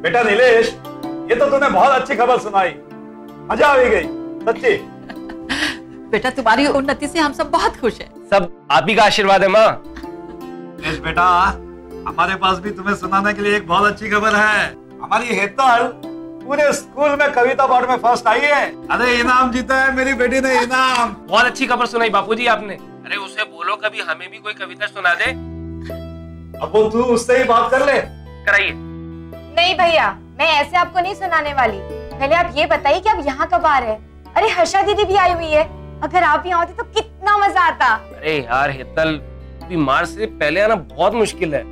बेटा नीलेश, ये तो तूने बहुत अच्छी खबर सुनाई, मजा आ गई सच्ची। बेटा तुम्हारी उन्नति से हम सब बहुत खुश हैं। सब आप ही का आशीर्वाद है माँ। नीलेश बेटा, हमारे पास भी तुम्हें सुनाने के लिए एक बहुत अच्छी खबर है। हमारी हेतल पूरे स्कूल में कविता पाठ में फर्स्ट आई है। अरे इनाम जीता है मेरी बेटी ने, इनाम। बहुत अच्छी खबर सुनाई बापूजी आपने। अरे उसे बोलो कभी हमें भी कोई कविता सुना दे। अब वो तू उससे ही बात कर ले। कराइए। नहीं भैया, मैं ऐसे आपको नहीं सुनाने वाली। पहले आप ये बताइए कि आप यहाँ कब आ रहे हैं। अरे हर्षा दीदी भी आई हुई है, अगर आप यहाँ होते तो कितना मजा आता। अरे यार हेतल, बीमार से पहले आना बहुत मुश्किल है।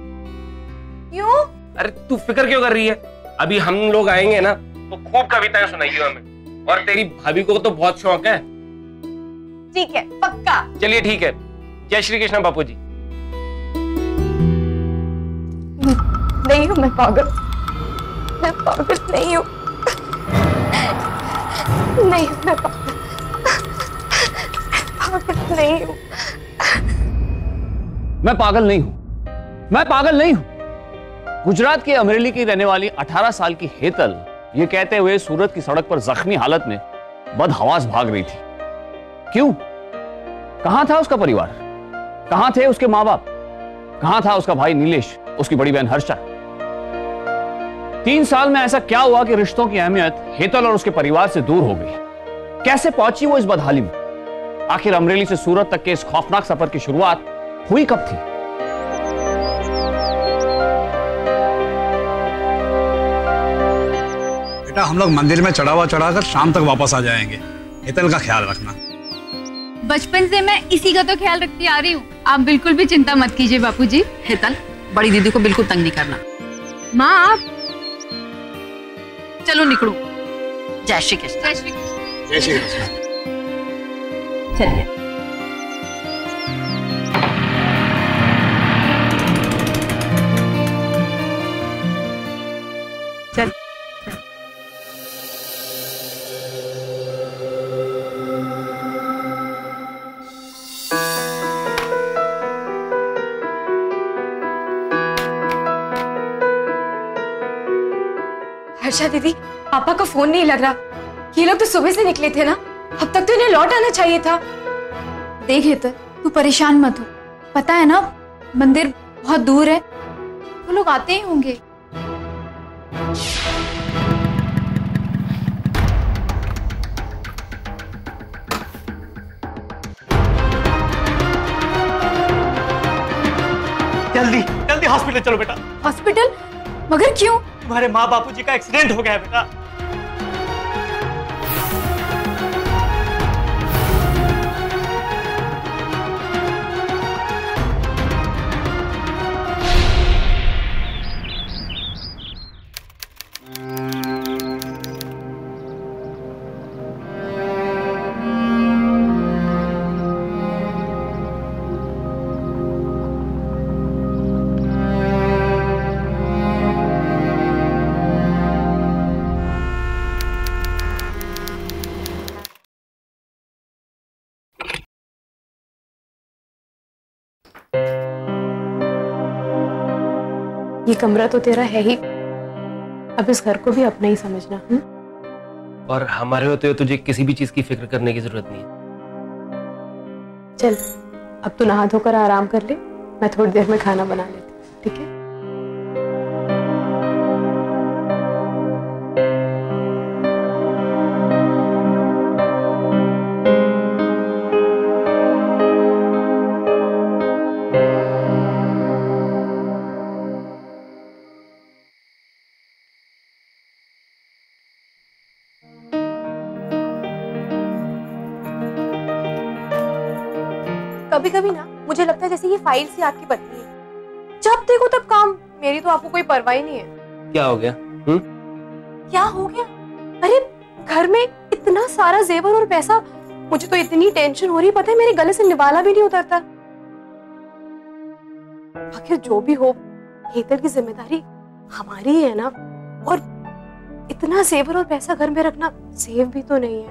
क्यों? अरे तू फिक्र क्यों कर रही है? अभी हम लोग आएंगे ना तो खूब कविताएं सुनाइए हमें, और तेरी भाभी को तो बहुत शौक है। ठीक है, पक्का। चलिए ठीक है। जय श्री कृष्ण बापूजी। नहीं हूँ मैं पागल, मैं पागल नहीं हूँ। नहीं मैं पागल नहीं हूँ। मैं पागल नहीं हूं, मैं पागल नहीं हूं। गुजरात के अमरेली की रहने वाली 18 साल की हेतल ये कहते हुए सूरत की सड़क पर जख्मी हालत में बदहवास भाग रही थी। क्यों? कहां था उसका परिवार? कहां थे उसके मां बाप? कहां था उसका भाई नीलेश, उसकी बड़ी बहन हर्षा? 3 साल में ऐसा क्या हुआ कि रिश्तों की अहमियत हेतल और उसके परिवार से दूर हो गई? कैसे पहुंची वो इस बदहाली में? आखिर अमरेली से सूरत तक के इस खौफनाक सफर की शुरुआत हुई कब थी? बेटा हम लोग मंदिर में चढ़ावा चढ़ाकर शाम तक वापस आ जाएंगे। हेतल का ख्याल रखना। बचपन से मैं इसी का तो ख्याल रखती आ रही हूँ, आप बिल्कुल भी चिंता मत कीजिए बापूजी। हेतल, बड़ी दीदी को बिल्कुल तंग नहीं करना। माँ आप चलो निकलो। जय श्री कृष्ण। जय श्री कृष्ण। जय श्री कृष्ण। चलिए। चल। हर्षा दीदी, पापा का फोन नहीं लग रहा। ये लोग तो सुबह से निकले थे ना, अब तक तो इन्हें लौट आना चाहिए था। देख हेतल, तू परेशान मत हो, पता है ना मंदिर बहुत दूर है, वो लोग आते ही होंगे। जल्दी जल्दी हॉस्पिटल चलो बेटा। हॉस्पिटल? मगर क्यों? तुम्हारे माँ बापूजी का एक्सीडेंट हो गया है बेटा। ये कमरा तो तेरा है ही, अब इस घर को भी अपना ही समझना। और हमारे होते हुए तुझे किसी भी चीज की फिक्र करने की जरूरत नहीं है। चल अब तू नहा धोकर आराम कर ले, मैं थोड़ी देर में खाना बना लेती हूँ, ठीक है? कभी कभी ना मुझे लगता है जैसे ये फाइल सी आपकी पत्नी है, जब देखो तब काम। मेरी तो आपको कोई परवाह ही नहीं है। क्या हो गया? क्या हो गया? अरे घर में इतना सारा जेवर और पैसा, मुझे तो इतनी टेंशन हो रही, पता है मेरे गले से निवाला भी नहीं उतरता। आखिर जो भी हो, हेतल की जिम्मेदारी हमारी ही है ना, और इतना जेवर और पैसा घर में रखना सेफ भी तो नहीं है।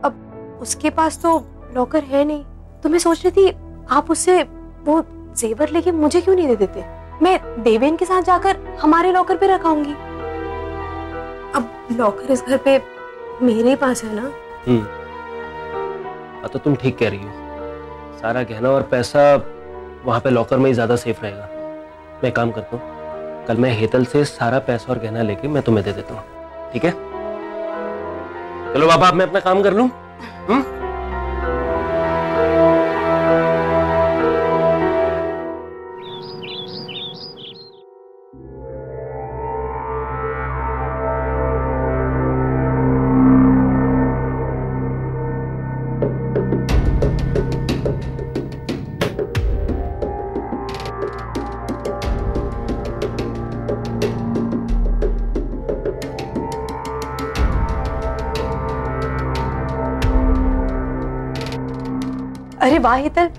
अब उसके पास तो लॉकर है नहीं, तो मैं सोच रही थी आप उससे वो जेवर लेके मुझे क्यों नहीं दे देते? मैं देवेन के साथ जाकर हमारे लॉकर पे रखाऊंगी। अब लॉकर इस घर पे मेरे ही पास है ना। तो तुम ठीक कह रही हो, सारा गहना और पैसा वहां पे लॉकर में ही ज्यादा सेफ रहेगा। मैं काम करता हूँ, कल मैं हेतल से सारा पैसा और गहना लेके मैं तुम्हें दे देता हूँ, ठीक है? चलो बाबा, अब मैं अपना काम कर लूं। अरे वाह हेतल,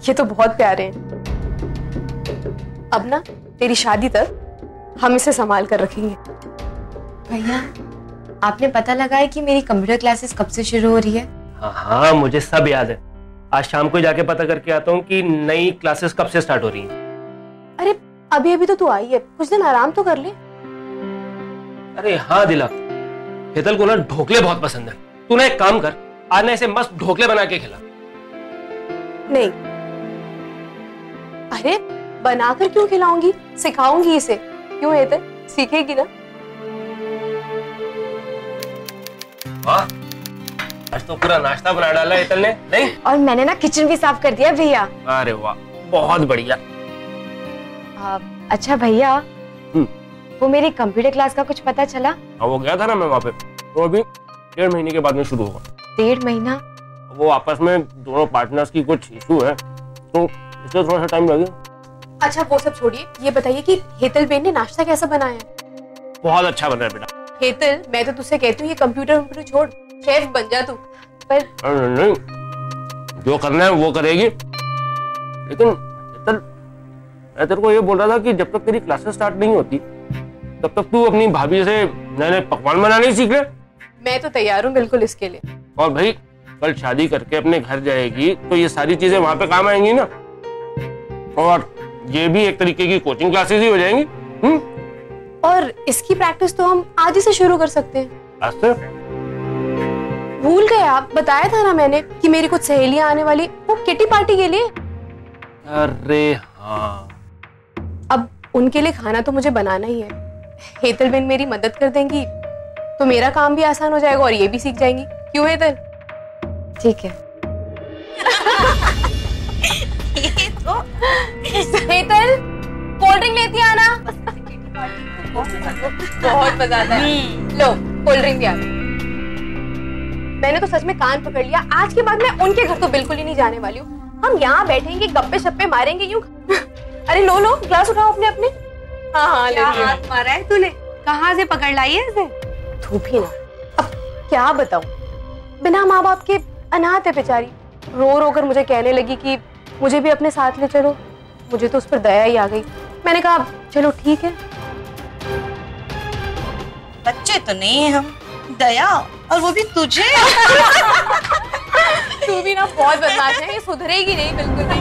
ये तो बहुत प्यारे हैं। अब ना तेरी शादी तक हम इसे संभाल कर रखेंगे। भैया, आपने पता लगाया कि मेरी कंप्यूटर क्लासेस कब से शुरू हो रही है? हाँ, मुझे सब याद है। आज शाम को जाके पता करके आता हूँ कि नई क्लासेस कब से स्टार्ट हो रही हैं। अरे अभी अभी तो तू आई है, कुछ दिन आराम तो कर ले। अरे हाँ दिला, हेतल को ना ढोकले बहुत पसंद है। तू ना एक काम कर, आज ना इसे मस्त ढोकले बना के खिला। नहीं, अरे बनाकर क्यों खिलाऊंगी, सिखाऊंगी इसे। क्यों हेतल, सीखेगी ना। वाह, आज तो पूरा नाश्ता बना डाला हेतल ने। नहीं, और मैंने ना किचन भी साफ कर दिया भैया। अरे वाह, बहुत बढ़िया। अच्छा भैया, वो मेरी कंप्यूटर क्लास का कुछ पता चला? वो गया था ना मैं वहाँ पे, तो अभी 1.5 महीने के बाद में शुरू होगा। 1.5 महीना? वो आपस में दोनों पार्टनर्स की कुछ इशू है, तो इसलिए थोड़ा सा टाइम लगेगा। अच्छा वो सब छोड़िए, ये बताइए कि हेतल बेन ने नाश्ता कैसा बनाया? बहुत अच्छा बना है बेटा। हेतल, मैं तो तुझसे कहती हूँ ये कंप्यूटर छोड़, शेफ बन जा तू। पर नहीं, जो करना है वो करेगी। लेकिन हेतल, मैं तेरे को ये बोल रहा था कि जब तक तेरी क्लासेस स्टार्ट नहीं होती तब तक तू अपनी भाभी से नए नए पकवान बनाने सीख ले। मैं तो तैयार हूँ बिल्कुल इसके लिए। और भाई, कल शादी करके अपने घर जाएगी तो ये सारी चीजें वहां पे काम आएंगी ना, और ये भी एक तरीके की कोचिंग क्लासेस ही हो जाएंगी। और इसकी प्रैक्टिस तो हम आज ही से शुरू कर सकते हैं। आज से? भूल गए आप, बताया था ना मैंने कि मेरी कुछ सहेलियां आने वाली, वो किटी पार्टी के लिए। अरे हाँ, अब उनके लिए खाना तो मुझे बनाना ही है। हेतल बेन मेरी मदद कर देंगी तो मेरा काम भी आसान हो जाएगा और ये भी सीख जाएंगी। क्यों हेतल? ठीक है। हेतल, कोल्ड ड्रिंक लेती आना। बहुत मजा आता है। लो कोल्ड ड्रिंक भी आ गई। मैंने तो सच में कान पकड़ लिया, आज के बाद मैं उनके घर तो बिल्कुल ही नहीं जाने वाली हूँ। हम यहाँ बैठेंगे, गप्पे शप्पे मारेंगे यूं। अरे लो लो, ग्लास उठाओ अपने अपने। हाँ, क्या हाथ मारा है तूने? कहाँ से पकड़ लाई है इसे? तू भी ना, अब क्या बताऊं, बिना माँ बाप के अनाथ है बेचारी। रो रो कर मुझे कहने लगी कि मुझे भी अपने साथ ले चलो। मुझे तो उस पर दया ही आ गई। मैंने कहा चलो ठीक है। बच्चे तो नहीं है हम, दया, और वो भी तुझे। तू भी ना बहुत बदमाश है, ये सुधरेगी नहीं बिल्कुल भी।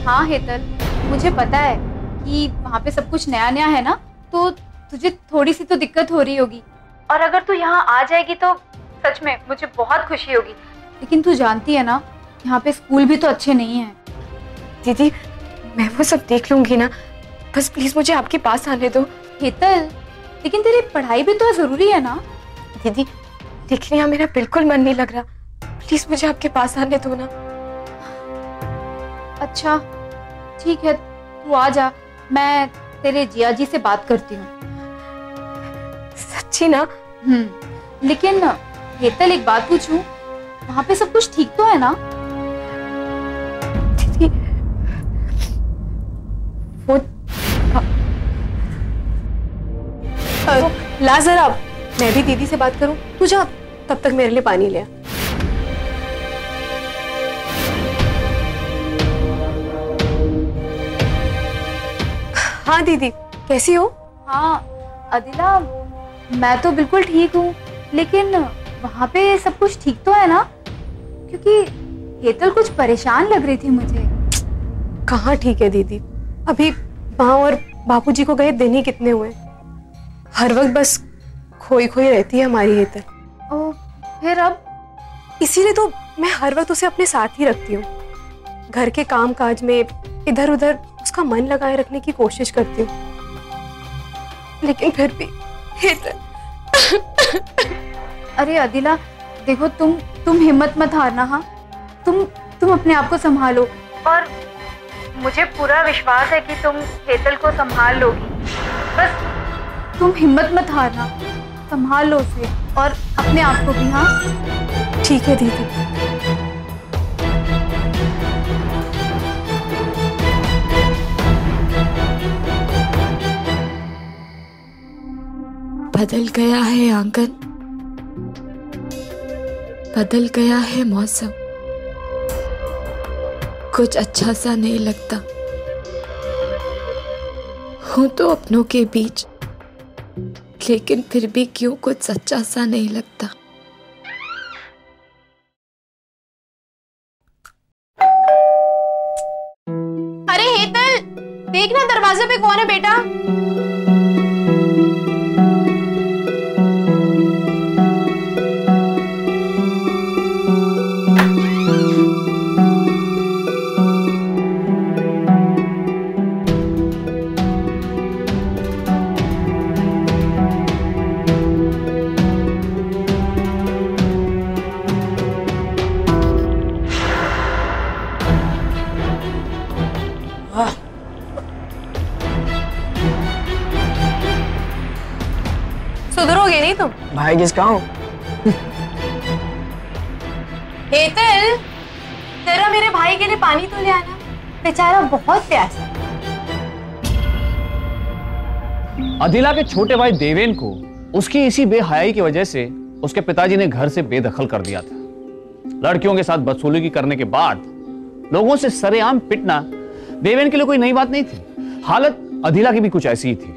हाँ हेतल, मुझे पता है कि वहाँ पे सब कुछ नया नया है ना, तो तुझे थोड़ी सी तो दिक्कत हो रही होगी। और अगर तू यहाँ आ जाएगी तो सच में मुझे बहुत खुशी होगी। लेकिन तू जानती है ना, यहाँ पे स्कूल भी तो अच्छे नहीं हैं। दीदी, मैं वो सब देख लूंगी ना, बस प्लीज मुझे आपके पास आने दो। हेतल, लेकिन तेरी पढ़ाई भी तो जरूरी है ना। दीदी, देखने यहाँ मेरा बिल्कुल मन नहीं लग रहा, प्लीज मुझे आपके पास आने दो ना। अच्छा ठीक है, तू आ जा, मैं तेरे जिया जी से बात करती हूँ। सच्ची ना? लेकिन हेतल एक बात पूछूं, वहाँ पे सब कुछ ठीक तो है ना? दीदी, वो ला जरा, मैं भी दीदी से बात करूं। तू जा, तब तक मेरे लिए पानी ले आ। हाँ दीदी, कैसी हो? हाँ अदिला, मैं तो बिल्कुल ठीक हूँ, लेकिन वहाँ पे सब कुछ ठीक तो है ना? क्योंकि हेतल कुछ परेशान लग रही थी मुझे। कहाँ ठीक है दीदी, अभी माँ और बापूजी को गए दिन ही कितने हुए, हर वक्त बस खोई खोई रहती है हमारी हेतल। ओ, फिर अब? इसीलिए तो मैं हर वक्त उसे अपने साथ ही रखती हूँ। घर के काम काज में इधर उधर उसका मन लगाए रखने की कोशिश करती हूँ, लेकिन फिर भी हेतल। अरे अदिला, देखो तुम हिम्मत मत हारना। हाँ, तुम अपने आप को संभालो, और मुझे पूरा विश्वास है कि तुम हेतल को संभाल लोगी। बस तुम हिम्मत मत हारना, संभाल लो उसे और अपने आप को भी। हाँ ठीक है दीदी। बदल गया है आंगन, बदल गया है मौसम, कुछ अच्छा सा नहीं लगता। हूं तो अपनों के बीच, लेकिन फिर भी क्यों कुछ सच्चा सा नहीं लगता। अरे हेतल, देखना दरवाजे पे कौन है बेटा। सुधरोगे नहीं तुम? भाई किसका हूँ? हेतल, जरा मेरे भाई के लिए पानी तो ले आना, बेचारा बहुत प्यासा। अदिला के छोटे भाई देवेन को उसकी इसी बेहयाई की वजह से उसके पिताजी ने घर से बेदखल कर दिया था। लड़कियों के साथ बदसलूकी करने के बाद लोगों से सरेआम पिटना देवेन के लिए कोई नई बात नहीं थी। हालत अदिला की भी कुछ ऐसी ही थी।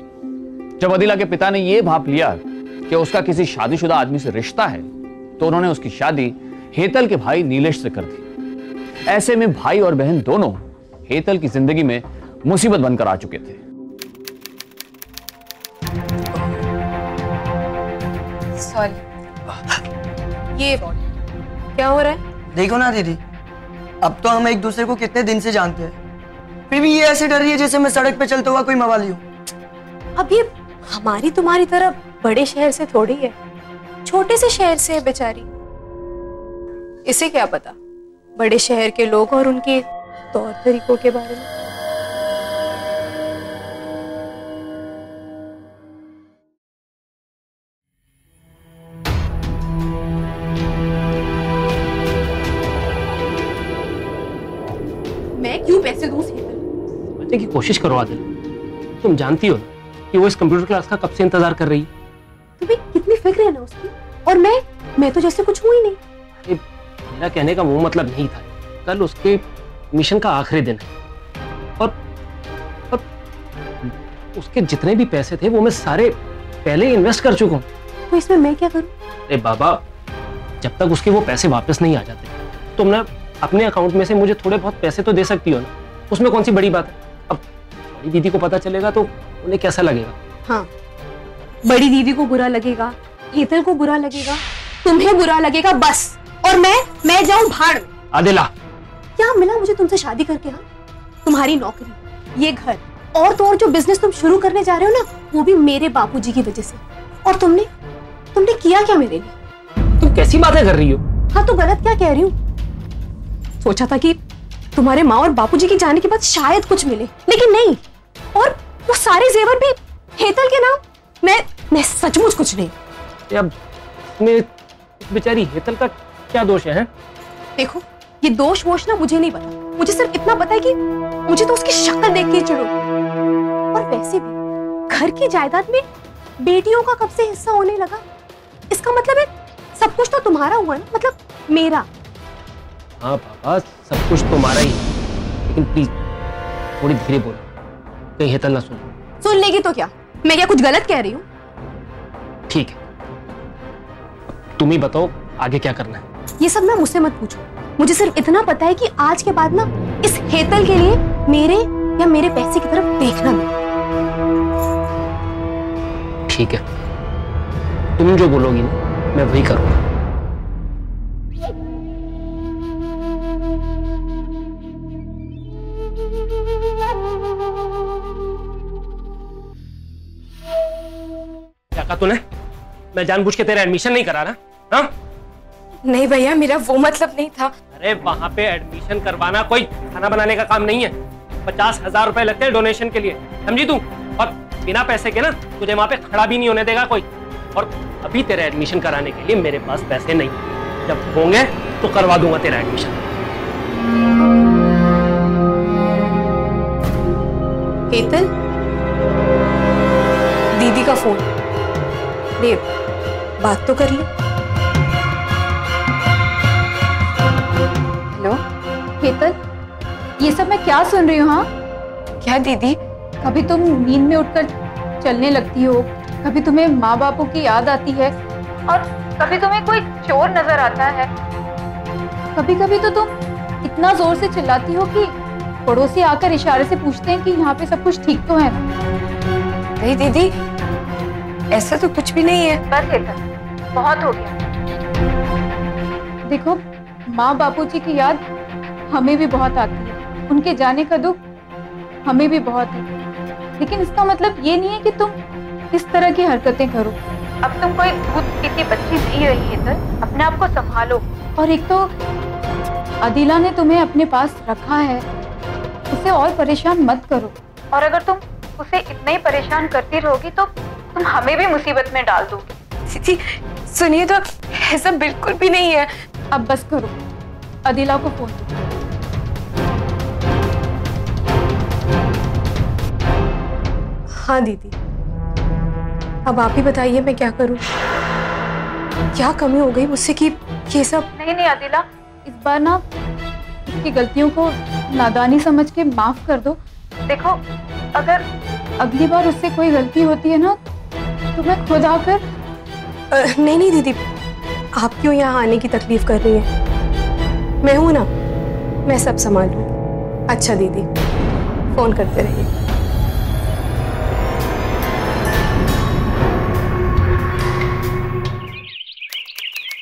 जब अदिला के पिता ने यह भाप लिया कि उसका किसी शादीशुदा आदमी से रिश्ता है, तो उन्होंने उसकी शादी हेतल के भाई नीलेश से कर दी। ऐसे में भाई और बहन दोनों हेतल की जिंदगी में मुसीबत बनकर आ चुके थे। सॉरी, ये क्या हो रहा है? देखो ना दीदी, अब तो हम एक दूसरे को कितने दिन से जानते हैं, फिर भी ये ऐसे डर रही है जैसे मैं सड़क पे चलता हुआ कोई मवाली हूँ। अब ये हमारी तुम्हारी तरह बड़े शहर से थोड़ी है, छोटे से शहर से है बेचारी। इसे क्या पता बड़े शहर के लोग और उनके तौर तरीकों के बारे में। मैं क्यों पैसे दूं हेतल? समझने की कोशिश करो आदिल, तुम जानती हो ना कि वो इस कंप्यूटर क्लास का कब से इंतजार कर रही है। तुम्हें कितनी फिक्र है ना उसकी, और मैं तो जैसे कुछ हुई ही नहीं। अरे मेरा कहने का वो मतलब नहीं था, कल उसके मिशन का आखिरी दिन है और उसके जितने भी पैसे थे वो मैं सारे पहले ही इन्वेस्ट कर चुका हूँ। तो इसमें मैं क्या करूँ? अरे बाबा, जब तक उसके वो पैसे वापस नहीं आ जाते तुम ना अपने अकाउंट में से मुझे थोड़े बहुत पैसे तो दे सकती हो ना, उसमें कौन सी बड़ी बात है। अब बड़ी दीदी को पता चलेगा तो उन्हें कैसा लगेगा? हाँ, बड़ी दीदी को बुरा लगेगा, हेतल को बुरा लगेगा, तुम्हें बुरा लगेगा, बस। और मैं जाऊं भाड़ में। आदिला, क्या मिला मुझे तुमसे शादी करके? हाँ, तुम्हारी नौकरी, ये घर, और तो और जो बिजनेस तुम शुरू करने जा रहे हो ना, वो भी मेरे बापूजी की वजह से। और तुमने किया क्या मेरे लिए? तुम कैसी बातें कर रही हो? हाँ, तो गलत क्या कह रही हूँ? सोचा था कि तुम्हारे माँ और बापूजी के जाने के बाद शायद कुछ मिले, लेकिन नहीं। और वो सारे जेवर भी हेतल के नाम। मैं सचमुच कुछ नहीं। अब बेचारी हेतल का क्या दोष है? देखो, ये दोष वोश ना मुझे नहीं पता, मुझे सिर्फ इतना पता है कि मुझे तो उसकी शक्ल देख के चिढ़। और वैसे भी घर की जायदाद में बेटियों का कब से हिस्सा होने लगा? इसका मतलब है सब कुछ तो तुम्हारा हुआ ना, मतलब मेरा। हाँ पापा, सब कुछ तुम्हारा ही, लेकिन प्लीज थोड़ी धीरे बोलो, कहीं हेतल ना सुन लेगी तो क्या? मैं क्या कुछ गलत कह रही हूँ? ठीक है, तुम ही बताओ आगे क्या करना है। ये सब ना मुझसे मत पूछो, मुझे सिर्फ इतना पता है कि आज के बाद ना इस हेतल के लिए मेरे या मेरे पैसे की तरफ देखना भी। ठीक है, तुम जो बोलोगी ना मैं वही करूंगा। क्या कहा तूने? मैं जानबूझ के तेरा एडमिशन नहीं करा रहा? हाँ? नहीं भैया, मेरा वो मतलब नहीं था। अरे वहां पे एडमिशन करवाना कोई खाना बनाने का काम नहीं है। 50,000 रुपए लगते हैं डोनेशन के लिए, समझी तू? और बिना पैसे के ना तुझे वहां पे खड़ा भी नहीं होने देगा कोई। और अभी तेरा एडमिशन कराने के लिए मेरे पास पैसे नहीं, जब होंगे तो करवा दूंगा तेरा एडमिशन। हेतल, दीदी का फोन। देव, बात तो कर ले। हेलो हेतल, ये सब मैं क्या सुन रही हूँ? हाँ क्या दीदी? कभी तुम नींद में उठकर चलने लगती हो, कभी तुम्हें माँ बापों की याद आती है, और कभी तुम्हें कोई चोर नजर आता है। कभी कभी तो तुम इतना जोर से चिल्लाती हो कि पड़ोसी आकर इशारे से पूछते हैं कि यहाँ पे सब कुछ ठीक तो है ना? नहीं दीदी, ऐसा तो कुछ भी नहीं है। बस हेतल, बहुत हो गया। देखो, माँ बापूजी की याद हमें भी बहुत आती है, उनके जाने का दुख हमें भी बहुत है, लेकिन इसका मतलब ये नहीं है कि तुम इस तरह की हरकतें करो। अब तुम कोई दूध पीती बच्ची नहीं रही है, तो अपने आप को संभालो। और एक तो अदिला ने तुम्हें अपने पास रखा है, उसे और परेशान मत करो। और अगर तुम उसे इतना ही परेशान करती रहोगी तो तुम हमें भी मुसीबत में डाल दोगी। दीदी सुनिए, तो ऐसा बिल्कुल भी नहीं है। अब बस करो, अदिला को फोन दो। हाँ दीदी, अब आप ही बताइए मैं क्या करूं? क्या कमी हो गई मुझसे कि ये सब? नहीं अदिला, इस बार ना उसकी गलतियों को नादानी समझ के माफ कर दो। देखो, अगर अगली बार उससे कोई गलती होती है ना तो मैं खुद आकर। नहीं दीदी, आप क्यों यहाँ आने की तकलीफ कर रही हैं? मैं हूं ना, मैं सब संभाल लूं। अच्छा दीदी, फोन करते रहिए।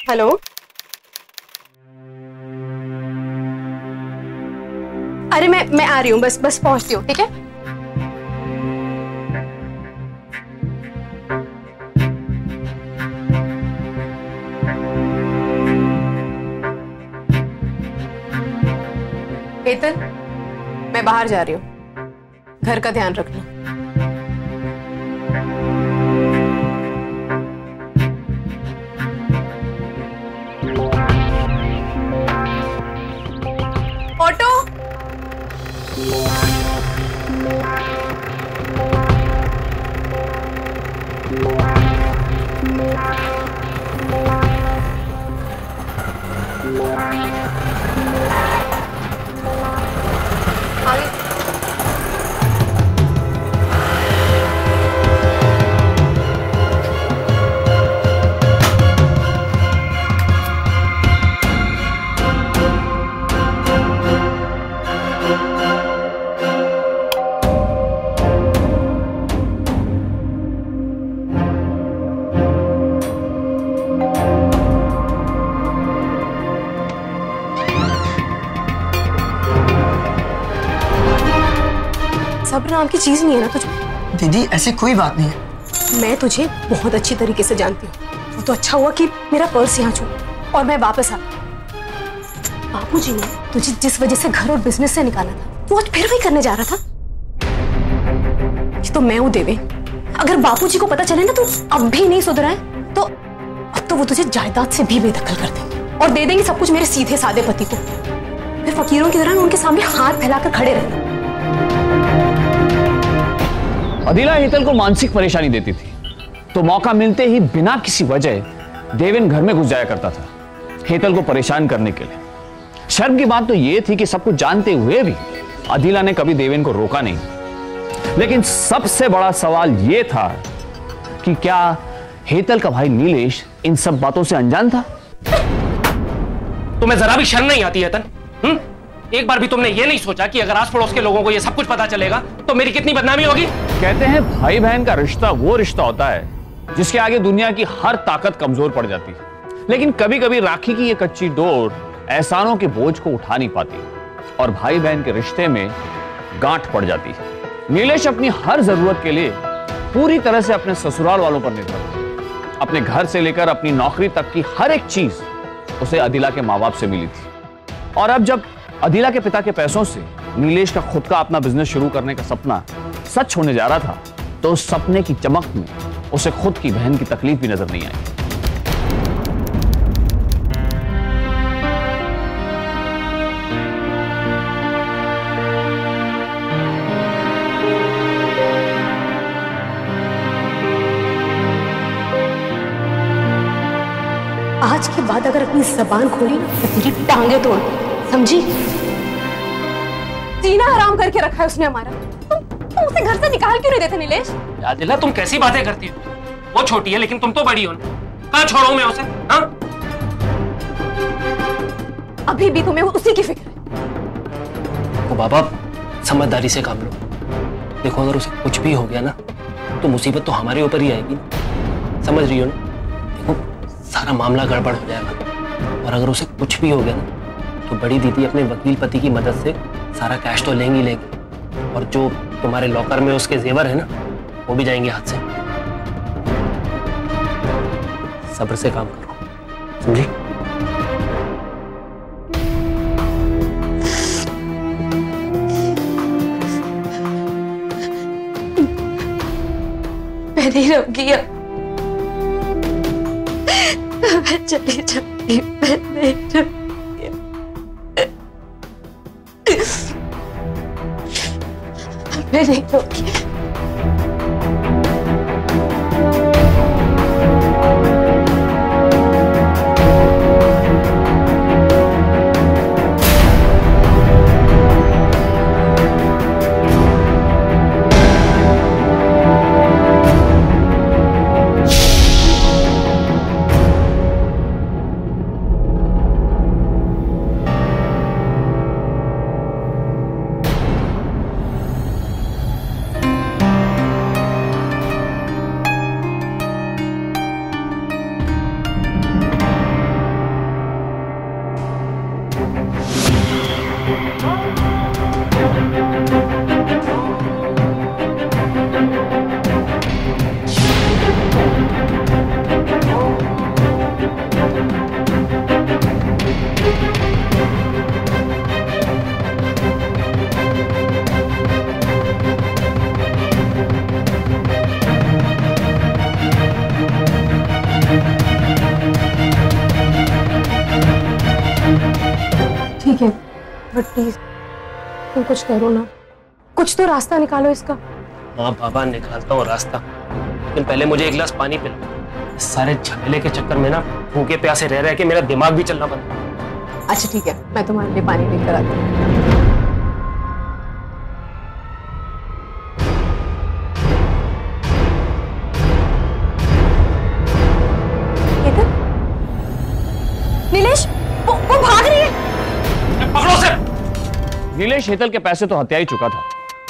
हेलो, अरे मैं आ रही हूँ, बस पहुंचती हूँ, ठीक है? हेतल, मैं बाहर जा रही हूँ, घर का ध्यान रखना। ऑटो। सब्र नाम की चीज नहीं है ना तुझे? दीदी ऐसी कोई बात नहीं है। मैं तुझे बहुत अच्छी तरीके से जानती हूँ। वो तो अच्छा हुआ कि मेरा पर्स यहाँ छोड़ और मैं वापस आ। बापूजी ने तुझे जिस वजह से घर और बिजनेस से निकाला था, वो आज फिर वही करने जा रहा था। ये तो मैं हूँ देवे। अगर बापूजी को पता चले ना तू अब भी नहीं सुधरा है तो अब तो वो तुझे जायदाद से भी बेदखल कर देंगे और दे देंगे सब कुछ मेरे सीधे सादे पति को। फिर फकीरों की तरह उनके सामने हाथ फैलाकर खड़े रहना। अदिला हेतल को मानसिक परेशानी देती थी तो मौका मिलते ही बिना किसी वजह देवेन घर में घुस जाया करता था हेतल को परेशान करने के लिए। शर्म की बात तो यह थी कि सब कुछ जानते हुए भी अदिला ने कभी देवेन को रोका नहीं। लेकिन सबसे बड़ा सवाल यह था कि क्या हेतल का भाई नीलेश इन सब बातों से अनजान था? तुम्हें जरा भी शर्म नहीं आती हेतल? एक बार भी तुमने ये नहीं सोचा कि अगर आस पड़ोस के लोगों को ये सब कुछ पता चलेगा तो मेरी कितनी बदनामी होगी? कहते हैं भाई बहन का रिश्ता वो रिश्ता होता है जिसके आगे दुनिया की हर ताकत कमजोर पड़ जाती है, लेकिन कभी कभी राखी की ये कच्ची डोर एहसानों के बोझ को उठा नहीं पाती और भाई बहन के रिश्ते में गांठ पड़ जाती है। नीलेश अपनी हर जरूरत के लिए पूरी तरह से अपने ससुराल वालों पर निर्भर था। अपने घर से लेकर अपनी नौकरी तक की हर एक चीज उसे अदिला के माँ बाप से मिली थी, और अब जब अदिला के पिता के पैसों से नीलेश का खुद का अपना बिजनेस शुरू करने का सपना सच होने जा रहा था, तो उस सपने की चमक में उसे खुद की बहन की तकलीफ भी नजर नहीं आई। आज के बाद अगर अपनी जबान खोली तो तेरी टांगे तोड़, समझी? जीना हराम करके रखा है उसने हमारा। तुम उसे घर से निकाल क्यों नहीं देते नीलेश? आदिला, तुम कैसी बातें करती हो? वो छोटी है लेकिन तुम तो बड़ी हो ना। कहाँ छोड़ूं मैं उसे? हाँ? अभी भी तुम्हें उसी की फिक्र है। तो बाबा समझदारी से काम लो। देखो अगर उसे कुछ भी हो गया ना तो मुसीबत तो हमारे ऊपर ही आएगी, समझ रही हो ना? देखो सारा मामला गड़बड़ हो जाएगा, और अगर उसे कुछ भी हो गया ना तो बड़ी दीदी अपने वकील पति की मदद से सारा कैश तो लेंगी लेंगी, और जो तुम्हारे लॉकर में उसके जेवर है ना वो भी जाएंगे हाथ से। सब्र से काम करो, समझी? मैं नहीं रहूंगी अब, मैं चली जाऊंगी, मैं नहीं रहूंगी, मैं नहीं रहूंगी। ठीक है, बट प्लीज तुम कुछ करो ना, कुछ तो रास्ता निकालो इसका। हाँ बाबा निकालता हूँ रास्ता, लेकिन पहले मुझे एक गिलास पानी पिला। इस सारे झमेले के चक्कर में ना भूखे प्यासे रह रहे के मेरा दिमाग भी चलना बंद। अच्छा ठीक है, मैं तुम्हारे लिए पानी लेकर आती हूँ। नीलेश, वो भाग रही है। पकड़ो उसे। नीलेश हेतल के पैसे तो हत्या ही चुका था,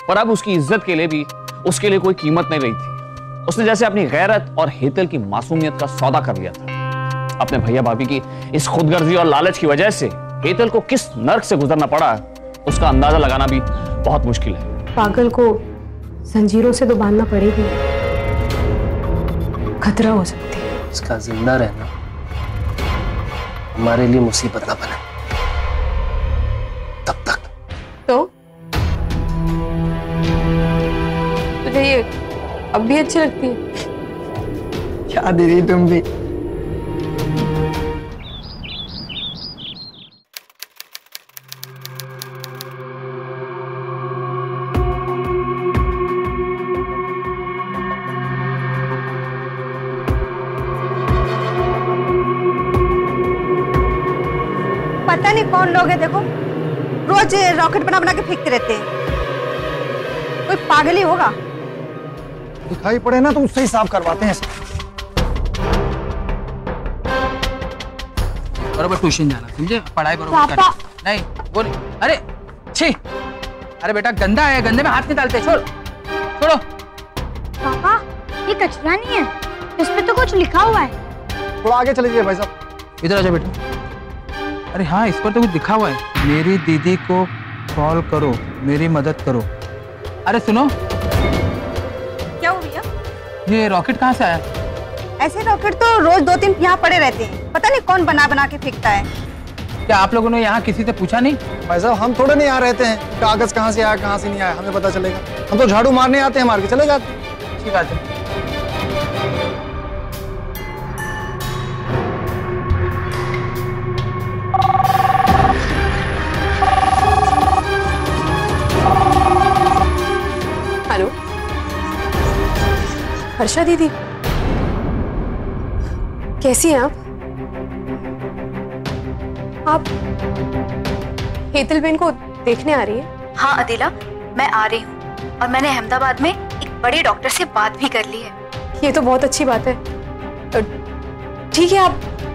पर अब उसकी इज्जत के लिए भी उसके लिए कोई कीमत नहीं रही थी। उसने जैसे अपनी गैरत और हेतल की मासूमियत का सौदा कर लिया था। अपने भैया भाभी की इस खुदगर्जी और लालच की वजह से हेतल को किस नर्क से गुजरना पड़ा उसका अंदाजा लगाना भी बहुत मुश्किल है। पागल को जंजीरों से तो बांधना पड़ेगी, खतरा हो सकती है। उसका जिंदा रहना हमारे लिए मुसीबत ना बने तब तक। तो तुझे ये अब भी अच्छी लगती है? क्या दीदी तुम भी। पता नहीं कौन लोग हैं, देखो रोज रॉकेट बना बना के फेंकते रहते हैं। कोई पागल ही होगा। दिखाई पड़े ना तो उससे ही साफ करवाते हैं। बराबर ट्यूशन जाना, समझे? पढ़ाई बराबर करना। नहीं बोल। अरे छी, अरे बेटा गंदा है, गंदे में हाथ नहीं डालते, छोड़ छोड़ो। पापा ये कचरा नहीं है, इस पे तो कुछ लिखा हुआ है। थोड़ा आगे चले जाइए भाई साहब। इधर आ जा बेटा। अरे हाँ, इस पर तो कुछ लिखा हुआ है, मेरी दीदी को कॉल करो, मेरी मदद करो। अरे सुनो, क्या हो भैया? ये रॉकेट कहाँ से आया? ऐसे रॉकेट तो रोज 2-3 यहाँ पड़े रहते हैं, पता नहीं कौन बना बना के फेंकता है। क्या आप लोगों ने यहाँ किसी से पूछा नहीं? भाई साहब हम थोड़े नहीं यहाँ रहते हैं, कागज कहाँ से आया कहाँ से नहीं आया हमें पता चलेगा। हम तो झाड़ू मारने आते हैं, मार के चले जाते हैं। अच्छी बात है। हेलो हर्षा दीदी, कैसी हैं आप हेतल बहन को देखने आ रही है? हाँ अदिला, मैं आ रही हूँ और मैंने अहमदाबाद में एक बड़े डॉक्टर से बात भी कर ली है। ये तो बहुत अच्छी बात है। ठीक है,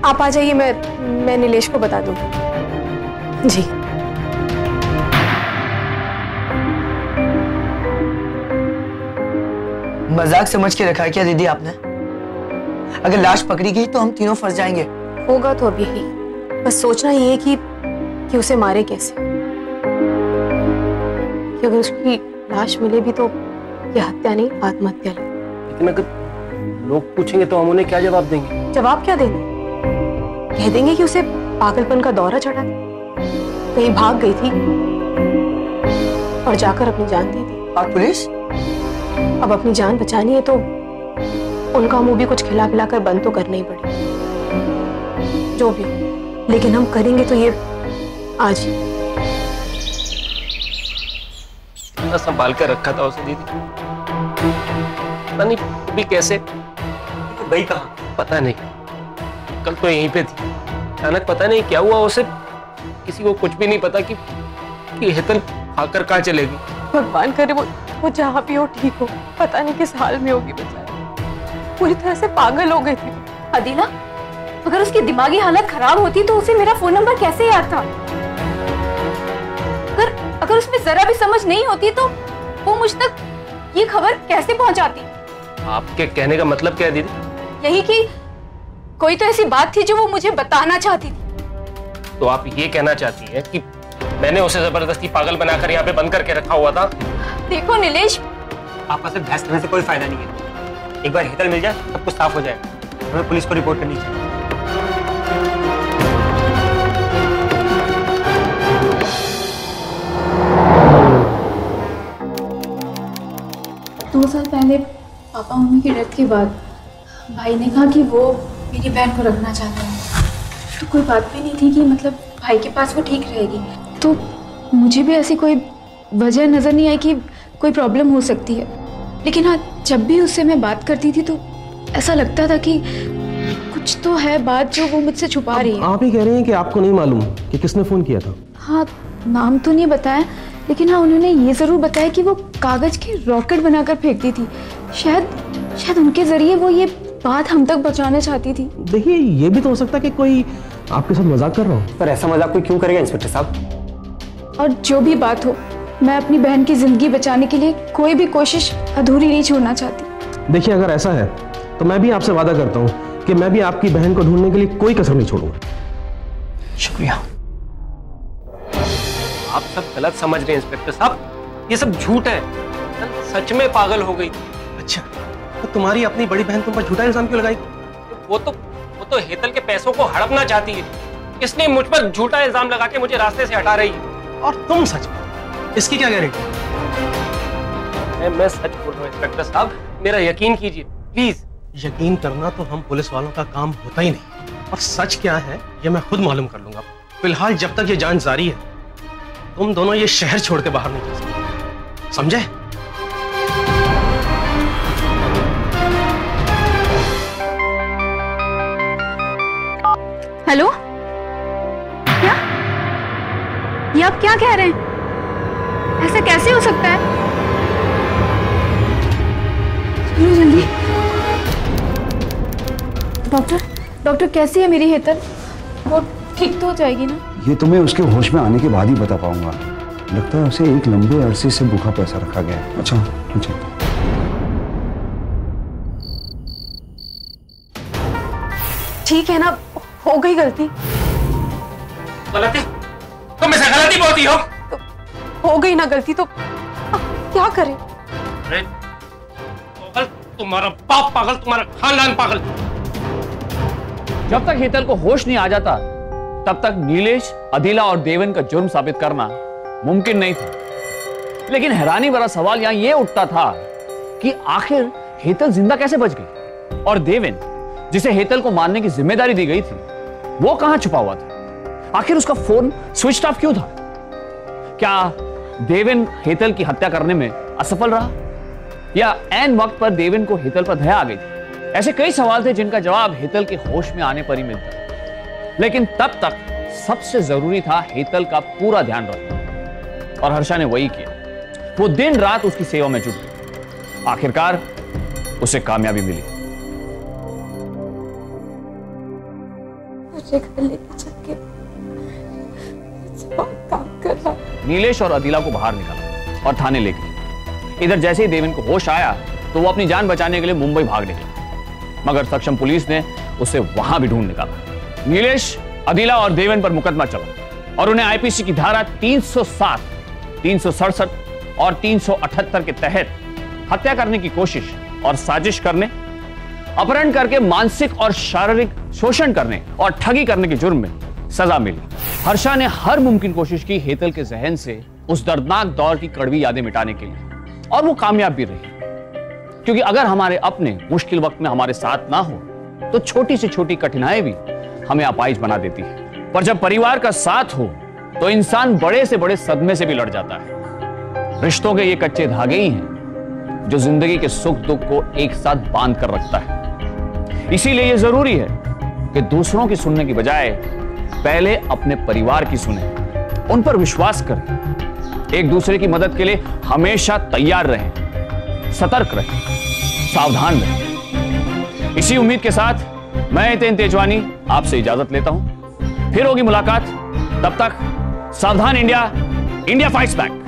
आप आ जाइए, मैं नीलेश को बता दूंगी। जी मजाक समझ के रखा है क्या दीदी आपने? अगर लाश पकड़ी गई तो हम तीनों फंस जाएंगे। होगा तो अभी ही, बस सोचना ये है कि उसे मारे कैसे। कि अगर उसकी लाश मिले भी तो ये हत्या नहीं आत्महत्या लगे। लेकिन अगर लोग पूछेंगे तो हम उन्हें क्या जवाब देंगे? जवाब क्या देंगे? कह देंगे कि उसे पागलपन का दौरा चढ़ा था, कहीं भाग गई थी और जाकर अपनी जान दे दी। और पुलिस? अब अपनी जान बचानी है तो उनका मुंह भी कुछ खिला पिला कर बंद तो करना ही पड़ेगा, जो भी हो। लेकिन हम करेंगे तो ये आज ही। इतना संभाल कर रखा था उसे दीदी, पता नहीं भी कैसे गई कहाँ, पता नहीं। कल तो यहीं पे थी, अचानक पता नहीं क्या हुआ उसे, किसी को कुछ भी नहीं पता कि हेतल खाकर कहाँ चलेगी। भगवान करे वो जहाँ भी हो ठीक हो, पता नहीं किस हाल में होगी बेचारी, पूरी तरह से पागल हो गई थी। अदिला, अगर उसकी दिमागी हालत खराब होती तो उसे मेरा फोन नंबर कैसे याद था? अगर उसमें जरा भी समझ नहीं होती तो वो मुझ तक ये खबर कैसे पहुंचाती? आपके कहने का मतलब क्या है दीदी? यही कि कोई तो ऐसी बात थी जो वो मुझे बताना चाहती थी। तो आप ये कहना चाहती हैं कि मैंने उसे जबरदस्ती पागल बनाकर यहाँ पे बंद करके रखा हुआ था? देखो नीलेश, आपस में बहस करने से कोई फायदा नहीं है। एक बार हेतल मिल जाए सब कुछ साफ हो जाएगा। हमें पुलिस को रिपोर्ट करनी चाहिए। 2 साल पहले पापा मम्मी की डेथ के बाद भाई ने कहा कि वो मेरी बहन को रखना चाहता है, तो कोई बात भी नहीं थी कि मतलब भाई के पास वो ठीक रहेगी। तो मुझे भी ऐसी कोई वजह नज़र नहीं आई कि कोई प्रॉब्लम हो सकती है। लेकिन हाँ, जब भी उससे मैं बात करती थी तो ऐसा लगता था कि कुछ तो है बात जो वो मुझसे छुपा रही है। आप ही कह रही हैं कि आपको नहीं मालूम कि किसने फ़ोन किया था? हाँ, नाम तो नहीं बताया, लेकिन हाँ उन्होंने ये ज़रूर बताया कि वो कागज़ के रॉकेट बनाकर फेंकती थी। शायद उनके ज़रिए वो ये बात हम तक पहुँचाना चाहती थी। देखिए, ये भी तो हो सकता है कि कोई आपके साथ मजाक कर रहा हो। पर ऐसा मजाक कोई क्यों करेगा इंस्पेक्टर साहब? और जो भी बात हो, मैं अपनी बहन की जिंदगी बचाने के लिए कोई भी कोशिश अधूरी नहीं छोड़ना चाहती। देखिए, अगर ऐसा है तो मैं भी आपसे वादा करता हूँ कि मैं भी आपकी बहन को ढूंढने के लिए कोई कसर नहीं छोड़ूंगा। शुक्रिया। आप सब गलत समझ रहे हैं इंस्पेक्टर साहब, ये सब झूठ है। सच में पागल हो गई थी। अच्छा, तो तुम्हारी अपनी बड़ी बहन तुम पर झूठा इल्जाम क्यों लगाई? वो तो हेतल के पैसों को हड़पना चाहती है, इसलिए मुझ पर झूठा इल्जाम लगा के मुझे रास्ते से हटा रही है। और तुम सच में, इसकी क्या गारंटी? मैं सच बोल रहा हूँ इंस्पेक्टर साहब, मेरा यकीन कीजिए प्लीज। यकीन करना तो हम पुलिस वालों का काम होता ही नहीं, और सच क्या है ये मैं खुद मालूम कर लूंगा। फिलहाल जब तक ये जांच जारी है, तुम दोनों ये शहर छोड़ के बाहर नहीं जा सकते, समझे? हेलो, क्या ये आप क्या कह रहे हैं? ऐसा कैसे हो सकता है? सुनो जल्दी। डॉक्टर कैसी है मेरी हेतल? वो ठीक तो हो जाएगी ना? ये तुम्हें उसके होश में आने के बाद ही बता पाऊंगा। लगता है उसे एक लंबे अरसे से भूखा पैसा रखा गया है। अच्छा अच्छा, ठीक है ना, हो गई गलती। गलती? तुम ऐसे गलती बोलती हो? हो गई ना गलती, तो क्या करें? अरे पागल, तुम्हारा बाप पागल, तुम्हारा खानदान पागल। जब तक हेतल को होश नहीं आ जाता तब तक नीलेश, अदिला और देवन का जुर्म साबित करना मुमकिन नहीं था। लेकिन हैरानी भरा सवाल यहां यह उठता था कि आखिर हेतल जिंदा कैसे बच गई, और देवन जिसे हेतल को मारने की जिम्मेदारी दी गई थी वो कहां छुपा हुआ था? आखिर उसका फोन स्विच ऑफ क्यों था? क्या देवन हेतल की हत्या करने में असफल रहा, या ऐन वक्त पर देवन को हेतल पर दया आ गई थी? ऐसे कई सवाल थे जिनका जवाब हेतल के होश में आने पर ही मिलता। लेकिन तब तक सबसे जरूरी था हेतल का पूरा ध्यान रखना, और हर्षा ने वही किया। वो दिन रात उसकी सेवा में जुट गई। आखिरकार उसे कामयाबी मिली। मुझे घर लेके चल के काम कर रहा। नीलेश और अदिला को बाहर निकाला और थाने ले गए। इधर जैसे ही देवन को होश आया तो वो अपनी जान बचाने के लिए मुंबई भाग निकला, मगर सक्षम पुलिस ने उसे वहां भी ढूंढ निकाला। नीलेश, अदिला और देवन पर मुकदमा चला और उन्हें आईपीसी की धारा 307, 367 और 378 के तहत हत्या करने की कोशिश और साजिश करने, अपहरण करके मानसिक और शारीरिक शोषण करने और ठगी करने के जुर्म में सजा मिली। हर्षा ने हर मुमकिन कोशिश की हेतल के जहन से उस दर्दनाक दौर की कड़वी यादें मिटाने के लिए, और वो कामयाब भी रही। क्योंकि अगर हमारे अपने मुश्किल वक्त में हमारे साथ ना हो तो छोटी से छोटी कठिनाई भी हमें अपाहिज बना देती है। पर जब परिवार का साथ हो तो इंसान बड़े से बड़े सदमे से भी लड़ जाता है। रिश्तों के ये कच्चे धागे ही हैं जो जिंदगी के सुख दुख को एक साथ बांध कर रखता है। इसीलिए यह जरूरी है कि दूसरों की सुनने की बजाय पहले अपने परिवार की सुने, उन पर विश्वास करें, एक दूसरे की मदद के लिए हमेशा तैयार रहें, सतर्क रहें, सावधान रहें। इसी उम्मीद के साथ मैं हितेन तेजवानी आपसे इजाजत लेता हूं। फिर होगी मुलाकात, तब तक सावधान इंडिया, इंडिया फाइट्स बैक।